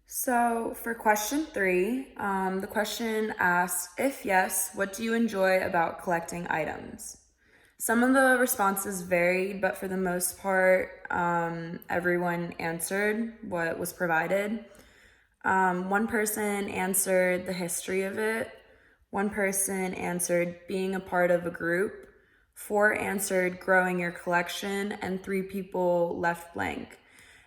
So for question 3, the question asks, if yes, what do you enjoy about collecting items? Some of the responses varied, but for the most part, everyone answered what was provided. One person answered the history of it. One person answered being a part of a group. 4 answered growing your collection, and 3 people left blank.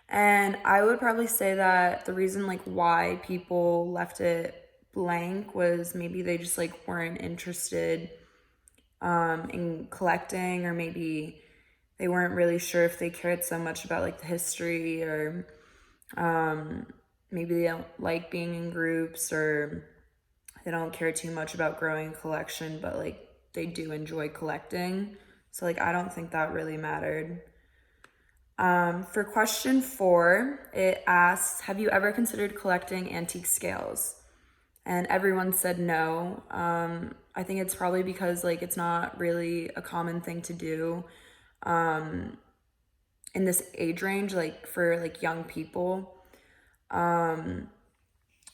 And I would probably say that the reason why people left it blank was maybe they just weren't interested in collecting, or maybe they weren't really sure if they cared so much about the history, or maybe they don't like being in groups, or they don't care too much about growing a collection, but they do enjoy collecting. So I don't think that really mattered. For question 4, it asks, have you ever considered collecting antique scales? And everyone said no. I think it's probably because it's not really a common thing to do in this age range, for young people.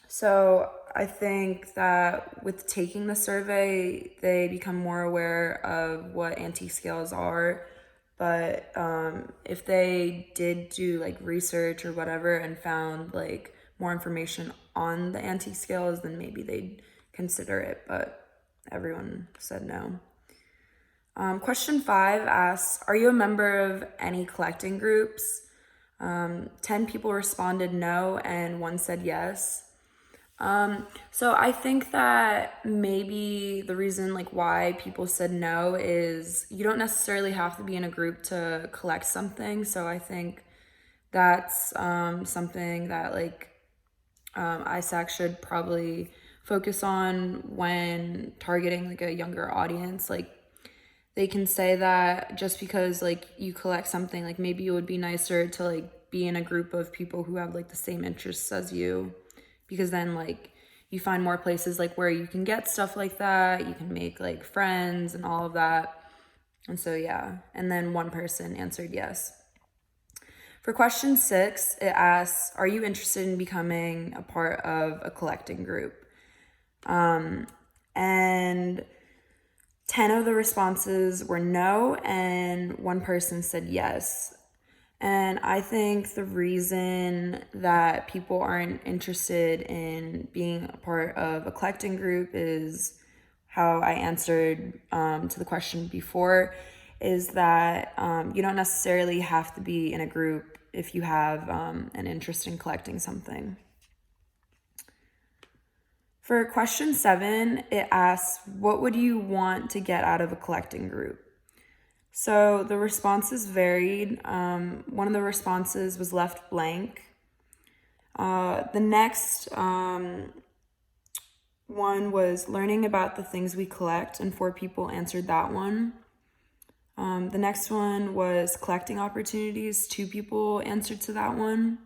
So I think that with taking the survey, they become more aware of what antique scales are. But if they did do research or whatever and found more information on the antique scales, then maybe they'd consider it, but everyone said no. Question 5 asks, are you a member of any collecting groups? 10 people responded no, and 1 said yes. So I think that maybe the reason why people said no is you don't necessarily have to be in a group to collect something. So I think that's something that ISAC should probably focus on when targeting a younger audience. They can say that just because you collect something, maybe it would be nicer to be in a group of people who have the same interests as you, because then you find more places where you can get stuff like that, you can make friends and all of that. And so yeah, and then 1 person answered yes. For question 6, it asks, are you interested in becoming a part of a collecting group? And 10 of the responses were no, and 1 person said yes. And I think the reason that people aren't interested in being a part of a collecting group is how I answered to the question before, is that you don't necessarily have to be in a group if you have an interest in collecting something. For question 7, it asks, what would you want to get out of a collecting group? So the responses varied. One of the responses was left blank. The next one was learning about the things we collect, and 4 people answered that one. The next one was collecting opportunities. 2 people answered to that one.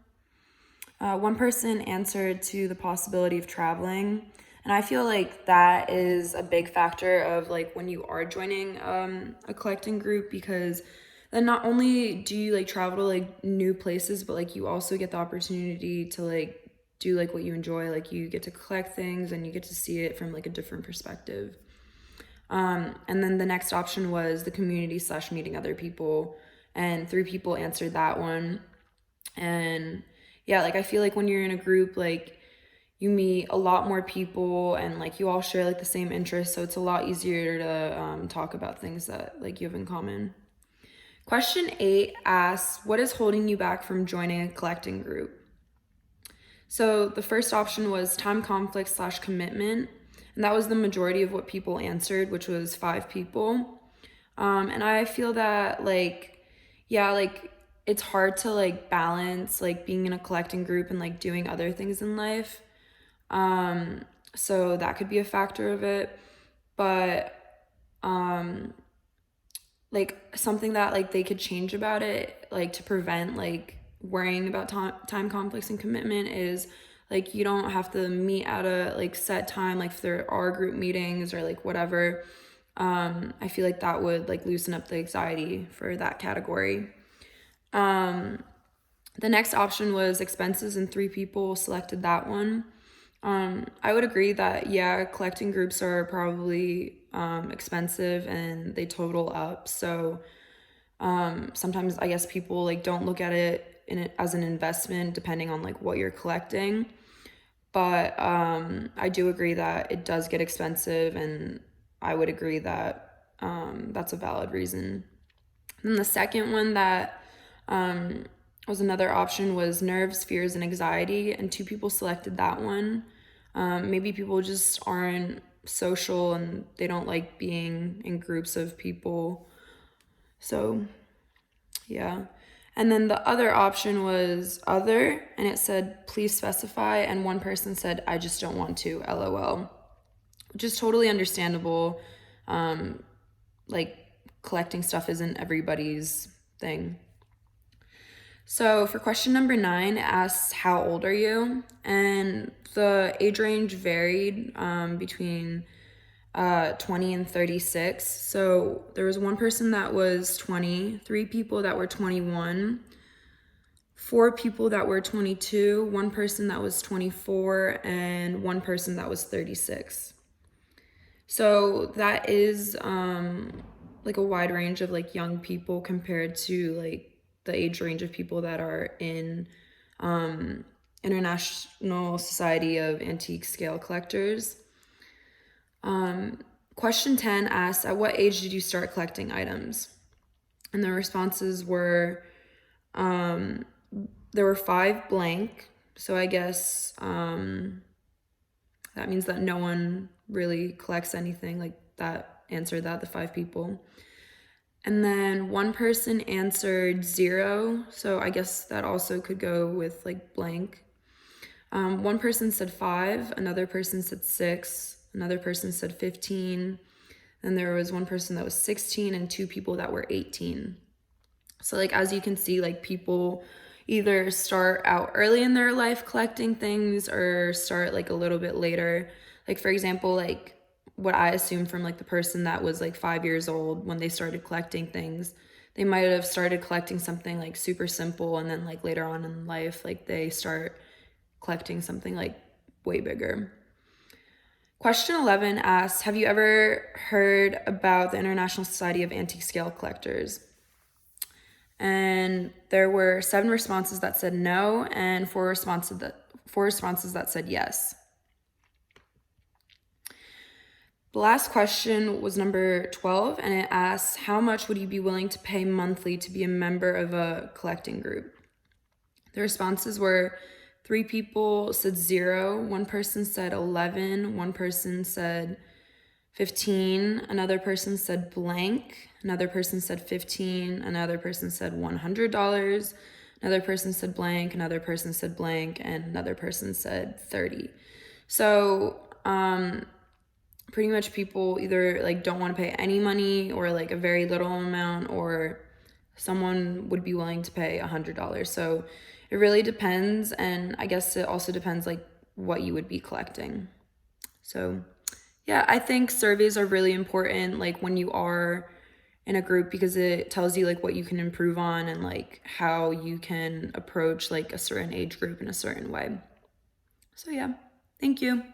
1 person answered to the possibility of traveling. And I feel that is a big factor of when you are joining a collecting group, because then not only do you travel to new places, but you also get the opportunity to do what you enjoy. You get to collect things and you get to see it from a different perspective. And then the next option was the community / meeting other people, and 3 people answered that one. And yeah, I feel when you're in a group, you meet a lot more people, and you all share the same interests, so it's a lot easier to talk about things that you have in common. Question 8 asks, what is holding you back from joining a collecting group? So the first option was time conflict / commitment, and that was the majority of what people answered, which was 5 people. And I feel that it's hard to balance being in a collecting group and doing other things in life. So that could be a factor of it, but something that they could change about it, to prevent worrying about time conflicts and commitment, is you don't have to meet at a set time, if there are group meetings or whatever. I feel that would loosen up the anxiety for that category. The next option was expenses, and 3 people selected that one. I would agree that, yeah, collecting groups are probably expensive and they total up. So sometimes I guess people like don't look at it as an investment depending on like what you're collecting. But I do agree that it does get expensive, and I would agree that that's a valid reason. And the second one that was another option was nerves, fears, and anxiety, and 2 people selected that one. Maybe people just aren't social and they don't like being in groups of people. So, yeah. And then the other option was other, and it said, please specify. And one person said, I just don't want to, LOL, which is totally understandable. Like, collecting stuff isn't everybody's thing. So for question number 9, it asks, how old are you? And the age range varied between 20 and 36. So there was one person that was 20, 3 people that were 21, 4 people that were 22, 1 person that was 24, and 1 person that was 36. So that is like a wide range of like young people compared to like the age range of people that are in International Society of Antique Scale Collectors. Question 10 asks, at what age did you start collecting items? And the responses were, there were 5 blank. So I guess that means that no one really collects anything. Like that answered that, the 5 people. And then 1 person answered 0. So I guess that also could go with like blank. 1 person said 5, another person said 6, another person said 15. Then there was 1 person that was 16 and 2 people that were 18. So like, as you can see, like people either start out early in their life collecting things or start like a little bit later. Like for example, like what I assume from like the person that was like 5 years old when they started collecting things, they might have started collecting something like super simple, and then like later on in life, like they start collecting something like way bigger. Question 11 asks, have you ever heard about the International Society of Antique Scale Collectors? And there were 7 responses that said no, and 4 responses that said yes. The last question was number 12, and it asks, how much would you be willing to pay monthly to be a member of a collecting group? The responses were 3 people said 0, 1 person said 11, 1 person said 15, another person said blank, another person said 15, another person said $100, another person said blank, another person said blank, and another person said 30. So pretty much people either like don't want to pay any money or like a very little amount, or someone would be willing to pay $100. So it really depends, and I guess it also depends like what you would be collecting. So yeah, I think surveys are really important like when you are in a group, because it tells you like what you can improve on and like how you can approach like a certain age group in a certain way. So yeah, thank you.